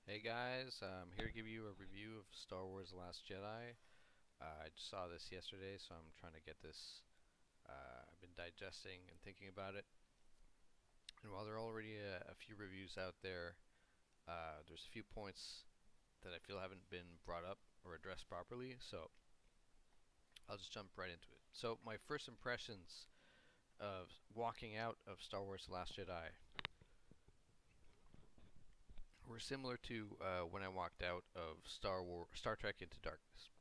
Hey guys, I'm here to give you a review of Star Wars The Last Jedi. I just saw this yesterday, so I'm trying to get this. I've been digesting and thinking about it. And while there are already a few reviews out there, there's a few points that I feel haven't been brought up or addressed properly, so I'll just jump right into it. So, my first impressions of walking out of Star Wars The Last Jedi were similar to when I walked out of Star Trek Into Darkness.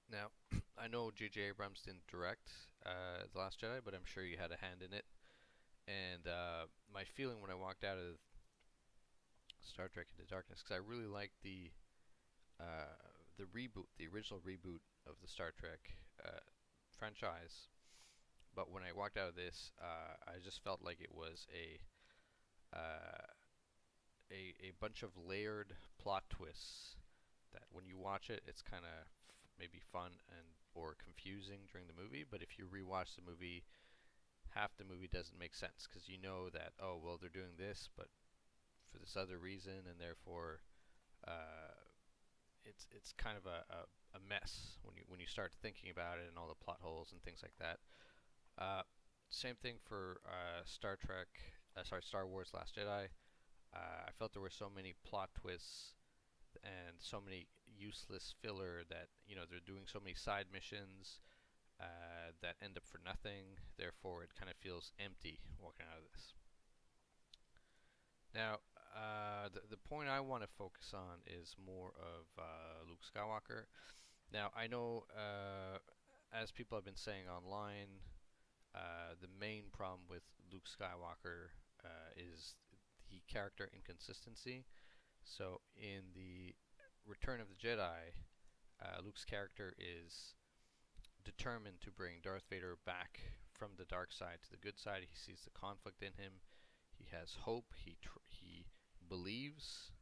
Now, I know J.J. Abrams didn't direct The Last Jedi, but I'm sure you had a hand in it. And my feeling when I walked out of Star Trek Into Darkness, because I really liked the reboot, the original reboot of the Star Trek franchise. But when I walked out of this, I just felt like it was uh, a bunch of layered plot twists that when you watch it, it's kind of maybe fun and or confusing during the movie. But if you rewatch the movie, half the movie doesn't make sense because you know that, oh well, they're doing this, but for this other reason, and therefore uh, it's kind of a mess when you start thinking about it and all the plot holes and things like that. Uh, Same thing for Star Wars Last Jedi. I felt there were so many plot twists and so many useless filler that they're doing so many side missions that end up for nothing. Therefore, it kind of feels empty walking out of this. Now, the point I want to focus on is more of Luke Skywalker. Now, I know, as people have been saying online, the main problem with Luke Skywalker is the character inconsistency. So, in the Return of the Jedi, Luke's character is determined to bring Darth Vader back from the dark side to the good side. He sees the conflict in him. He has hope. He believes,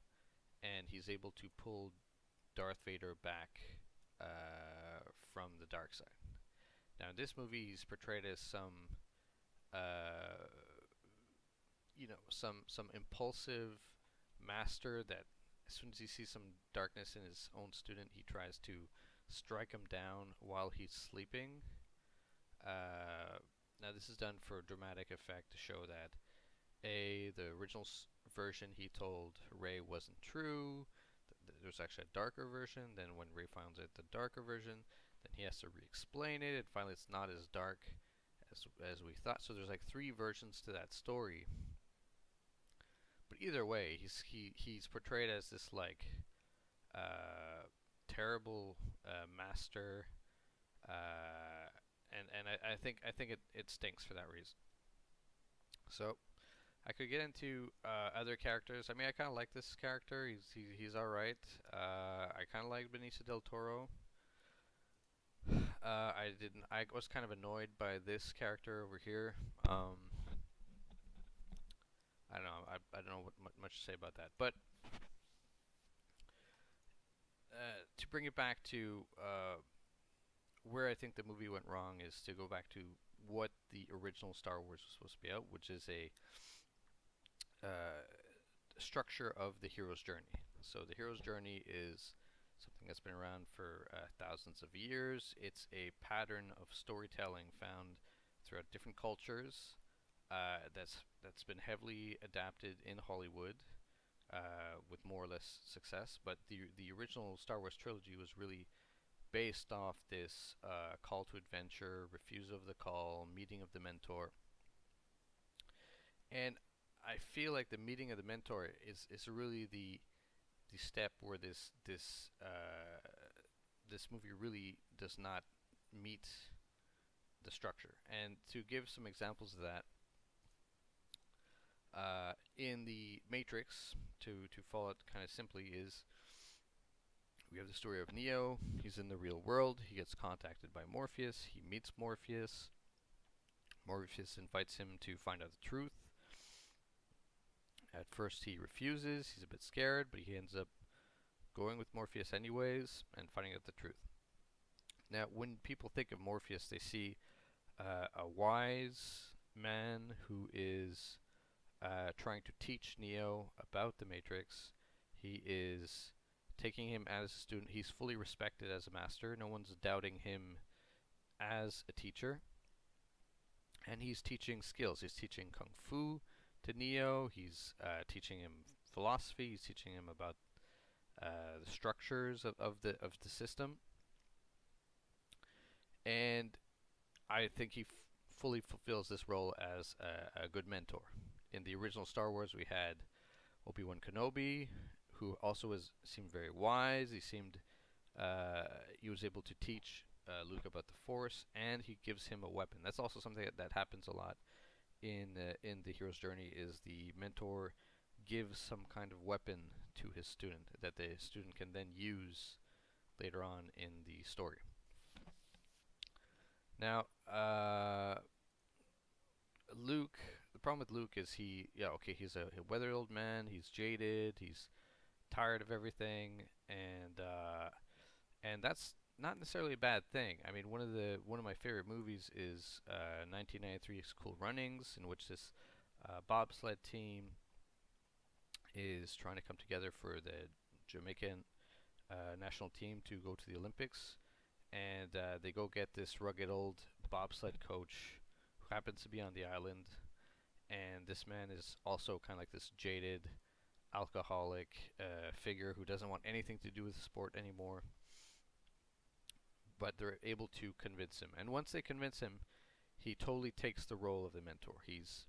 and he's able to pull Darth Vader back from the dark side. Now, in this movie, he's portrayed as uh, some impulsive master that as soon as he sees some darkness in his own student, he tries to strike him down while he's sleeping. Uh, Now, this is done for dramatic effect to show that the original version he told Rey wasn't true. There's actually a darker version. Then when Rey finds out the darker version, then he has to re-explain it, and finally it's not as dark as we thought. So there's like three versions to that story. But either way, he's portrayed as this like uh, terrible master, uh, and I think it stinks for that reason. So I could get into other characters. I mean, I kind of like this character. He's all right. I kind of like Benicio del Toro. I didn't. I was kind of annoyed by this character over here. I don't know. I don't know what much to say about that. But to bring it back to where I think the movie went wrong is to go back to what the original Star Wars was supposed to be about, which is a uh, structure of the hero's journey. So the hero's journey is something that's been around for thousands of years. It's a pattern of storytelling found throughout different cultures. That's been heavily adapted in Hollywood with more or less success. But the original Star Wars trilogy was really based off this call to adventure, refusal of the call, meeting of the mentor, and I feel like the meeting of the mentor is really the step where this movie really does not meet the structure. And to give some examples of that, in the Matrix, to follow it kind of simply, is we have the story of Neo. He's in the real world. He gets contacted by Morpheus. He meets Morpheus. Morpheus invites him to find out the truth. At first he refuses. He's a bit scared, but he ends up going with Morpheus anyways and finding out the truth. Now, when people think of Morpheus, they see a wise man who is trying to teach Neo about the Matrix. He is taking him as a student. He's fully respected as a master. No one's doubting him as a teacher. And he's teaching skills. He's teaching kung fu to Neo. He's teaching him philosophy. He's teaching him about the structures of the system. And I think he fully fulfills this role as a good mentor. In the original Star Wars, we had Obi-Wan Kenobi, who also seemed very wise. He was able to teach Luke about the Force, and he gives him a weapon. That's also something that happens a lot in the hero's journey. Is the mentor gives some kind of weapon to his student that the student can then use later on in the story. Now, Luke. The problem with Luke is he's a weathered old man. He's jaded. He's tired of everything, and that's not necessarily a bad thing. I mean, one of my favorite movies is 1993's Cool Runnings, in which this bobsled team is trying to come together for the Jamaican national team to go to the Olympics, and they go get this rugged old bobsled coach who happens to be on the island, and this man is also kind of like this jaded alcoholic figure who doesn't want anything to do with sport anymore. But they're able to convince him, and once they convince him, he totally takes the role of the mentor. He's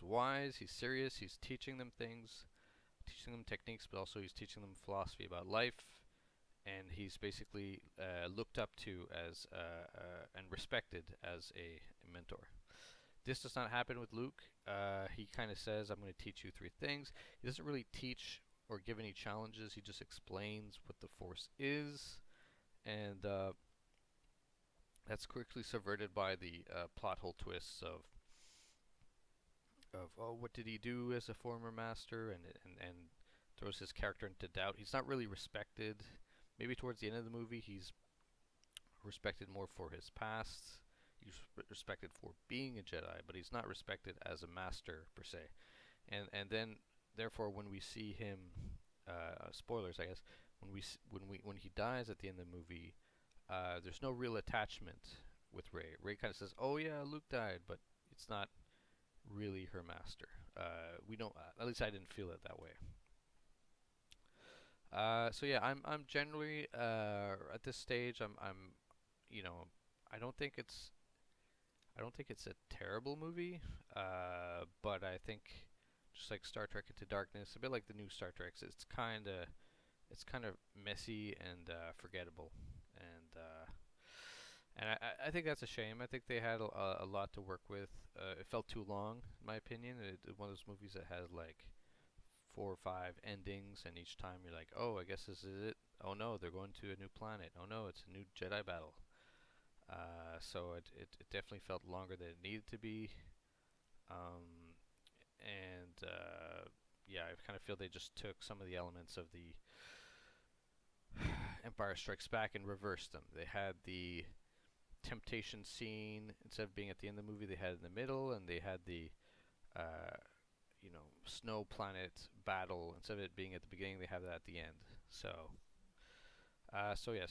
wise, he's serious, he's teaching them things, teaching them techniques, but also he's teaching them philosophy about life, and he's basically looked up to as and respected as a mentor. This does not happen with Luke. He kind of says, I'm going to teach you 3 things. He doesn't really teach or give any challenges. He just explains what the Force is. And that's quickly subverted by the plot hole twists of oh, what did he do as a former master, and throws his character into doubt. He's not really respected. Maybe towards the end of the movie, he's respected more for his past. He's respected for being a Jedi, but he's not respected as a master per se. And then therefore, when we see him, spoilers, I guess, when he dies at the end of the movie, there's no real attachment with Rey. Rey kind of says, "Oh yeah, Luke died," but it's not really her master. We don't. At least I didn't feel it that way. So yeah, I'm generally at this stage. You know, I don't think it's I don't think it's a terrible movie. But I think just like Star Trek Into Darkness, a bit like the new Star Treks, it's kind of messy and forgettable, and I think that's a shame. I think they had a lot to work with. It felt too long, in my opinion. One of those movies that has like 4 or 5 endings, and each time you're like, oh, I guess this is it. Oh no, they're going to a new planet. Oh no, it's a new Jedi battle. So it definitely felt longer than it needed to be. Um, and yeah, I kind of feel they just took some of the elements of the Empire Strikes Back and reversed them. They had the temptation scene, instead of being at the end of the movie, they had it in the middle, and they had the uh, snow planet battle, instead of it being at the beginning, they have that at the end. So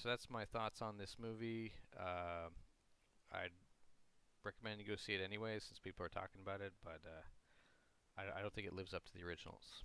that's my thoughts on this movie. I'd recommend you go see it anyway, since people are talking about it, but I don't think it lives up to the originals.